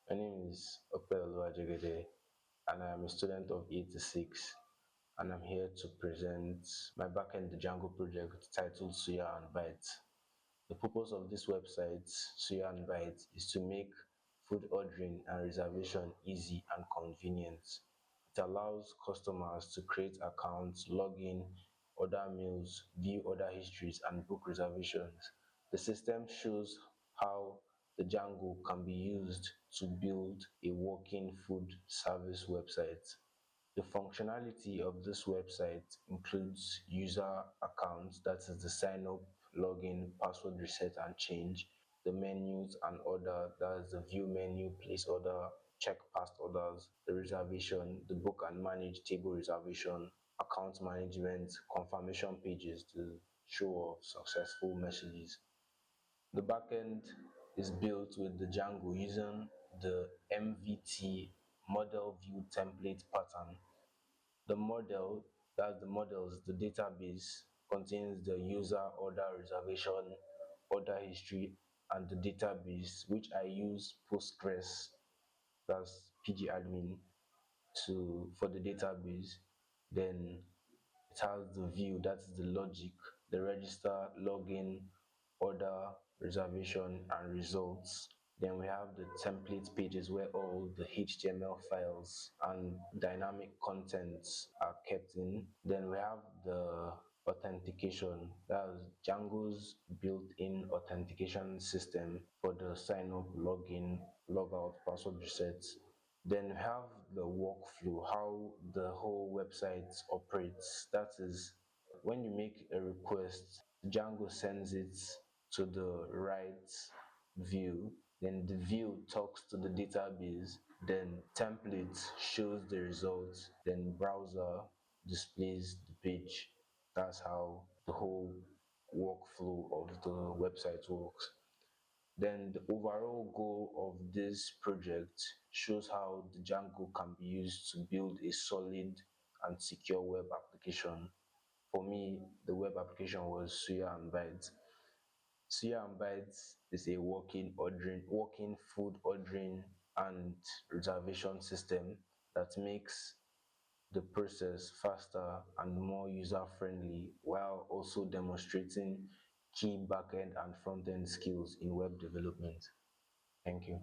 My name is Ope Jegede and I am a student of e86 and I'm here to present my Backend Django project titled Suya Bite. The purpose of this website, Suya Bite, is to make food ordering and reservation easy and convenient. It allows customers to create accounts, log in, order meals, view order histories, and book reservations. The system shows how the Django can be used to build a working food service website. The functionality of this website includes user accounts, that is the sign up, login, password reset and change, the menus and order, that is the view menu, place order, check past orders, the reservation, the book and manage table reservation, account management, confirmation pages, the show of successful messages. The backend is built with the Django using the MVT model view template pattern. The model, that's the models, the database contains the user order reservation, order history, and the database, which I use Postgres, that's PGAdmin, for the database. Then it has the view, that's the logic, the register, login, order, reservation, and results. Then we have the template pages where all the HTML files and dynamic contents are kept in. Then we have the authentication, that's Django's built-in authentication system for the sign up, login, logout, password resets. Then we have the workflow, how the whole website operates. That is, when you make a request, Django sends it to the right view, then the view talks to the database, then template shows the results, then browser displays the page. That's how the whole workflow of the website works. Then the overall goal of this project shows how the Django can be used to build a solid and secure web application. For me, the web application was Suya Bite. Suya Bite is a working food ordering and reservation system that makes the process faster and more user-friendly while also demonstrating key backend and front-end skills in web development. Thank you.